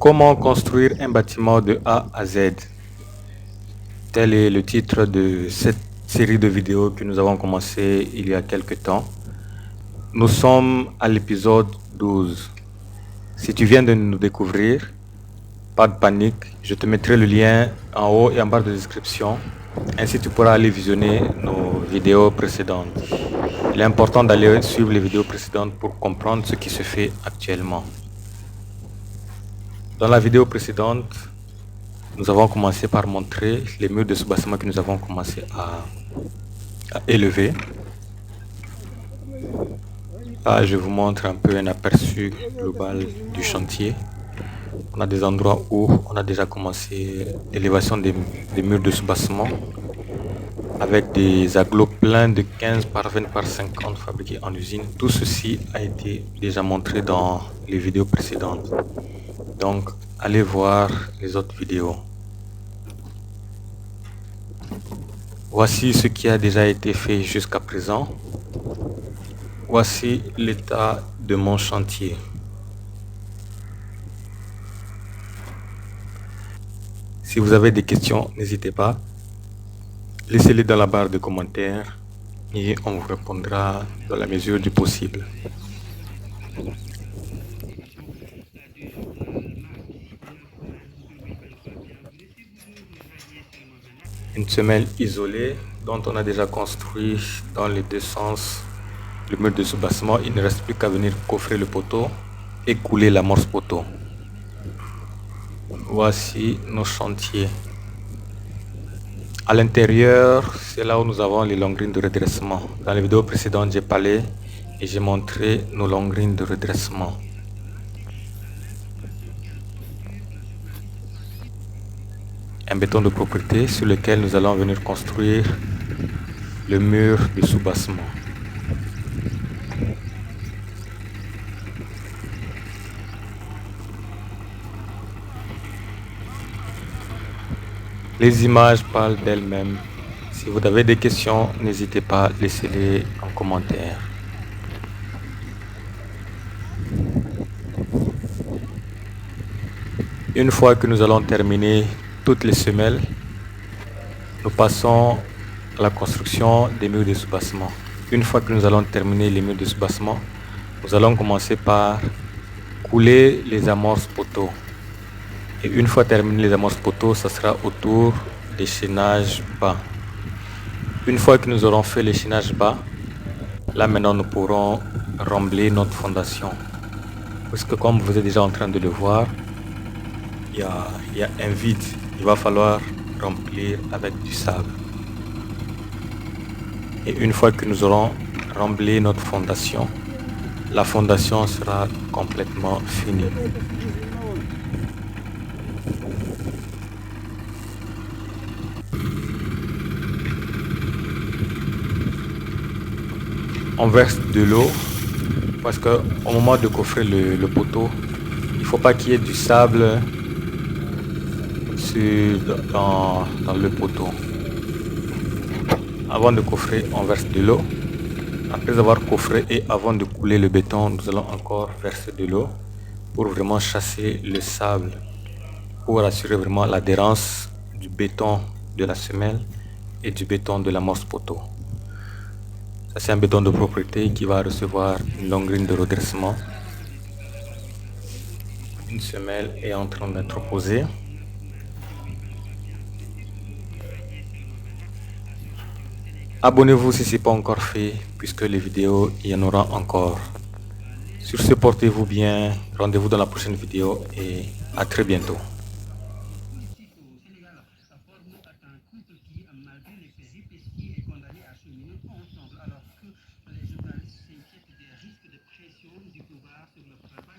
Comment construire un bâtiment de A à Z? Tel est le titre de cette série de vidéos que nous avons commencé il y a quelque temps. Nous sommes à l'épisode 12. Si tu viens de nous découvrir, pas de panique, je te mettrai le lien en haut et en barre de description. Ainsi, tu pourras aller visionner nos vidéos précédentes. Il est important d'aller suivre les vidéos précédentes pour comprendre ce qui se fait actuellement. Dans la vidéo précédente, nous avons commencé par montrer les murs de ce bâtiment que nous avons commencé à élever. Là, je vous montre un peu un aperçu global du chantier. On a des endroits où on a déjà commencé l'élévation des murs de ce bâtiment avec des agglos pleins de 15 par 20 par 50 fabriqués en usine. Tout ceci a été déjà montré dans les vidéos précédentes. Donc, allez voir les autres vidéos. Voici ce qui a déjà été fait jusqu'à présent. Voici l'état de mon chantier. Si vous avez des questions, n'hésitez pas. Laissez-les dans la barre de commentaires et on vous répondra dans la mesure du possible. Une semelle isolée dont on a déjà construit dans les deux sens le mur de ce bâtiment. Il ne reste plus qu'à venir coffrer le poteau et couler l'amorce poteau. Voici nos chantiers. À l'intérieur, c'est là où nous avons les longrines de redressement. Dans les vidéos précédentes, j'ai parlé et j'ai montré nos longrines de redressement. Un béton de propreté sur lequel nous allons venir construire le mur de soubassement. Les images parlent d'elles-mêmes. Si vous avez des questions, n'hésitez pas, laissez-les en commentaire. Une fois que nous allons terminer toutes les semelles, nous passons à la construction des murs de soubassement. Une fois que nous allons terminer les murs de soubassement, nous allons commencer par couler les amorces poteaux. Et une fois terminé les amorces poteaux, ça sera au tour des chaînages bas. Une fois que nous aurons fait les chaînages bas, là maintenant nous pourrons rembler notre fondation. Parce que comme vous êtes déjà en train de le voir, il y a un vide. Il va falloir remplir avec du sable. Et une fois que nous aurons rempli notre fondation, la fondation sera complètement finie. On verse de l'eau parce qu'au moment de coffrer le poteau, il ne faut pas qu'il y ait du sable dans le poteau. Avant de coffrer, on verse de l'eau. Après avoir coffré et avant de couler le béton, nous allons encore verser de l'eau pour vraiment chasser le sable, pour assurer vraiment l'adhérence du béton de la semelle et du béton de l'amorce poteau. Ça, c'est un béton de propreté qui va recevoir une longrine de redressement. Une semelle est en train d'être posée. Abonnez-vous si ce n'est pas encore fait, puisque les vidéos, il y en aura encore. Sur ce, portez-vous bien. Rendez-vous dans la prochaine vidéo et à très bientôt. Alors que les journalistes s'inquiètent des risques de pression du pouvoir sur le travail.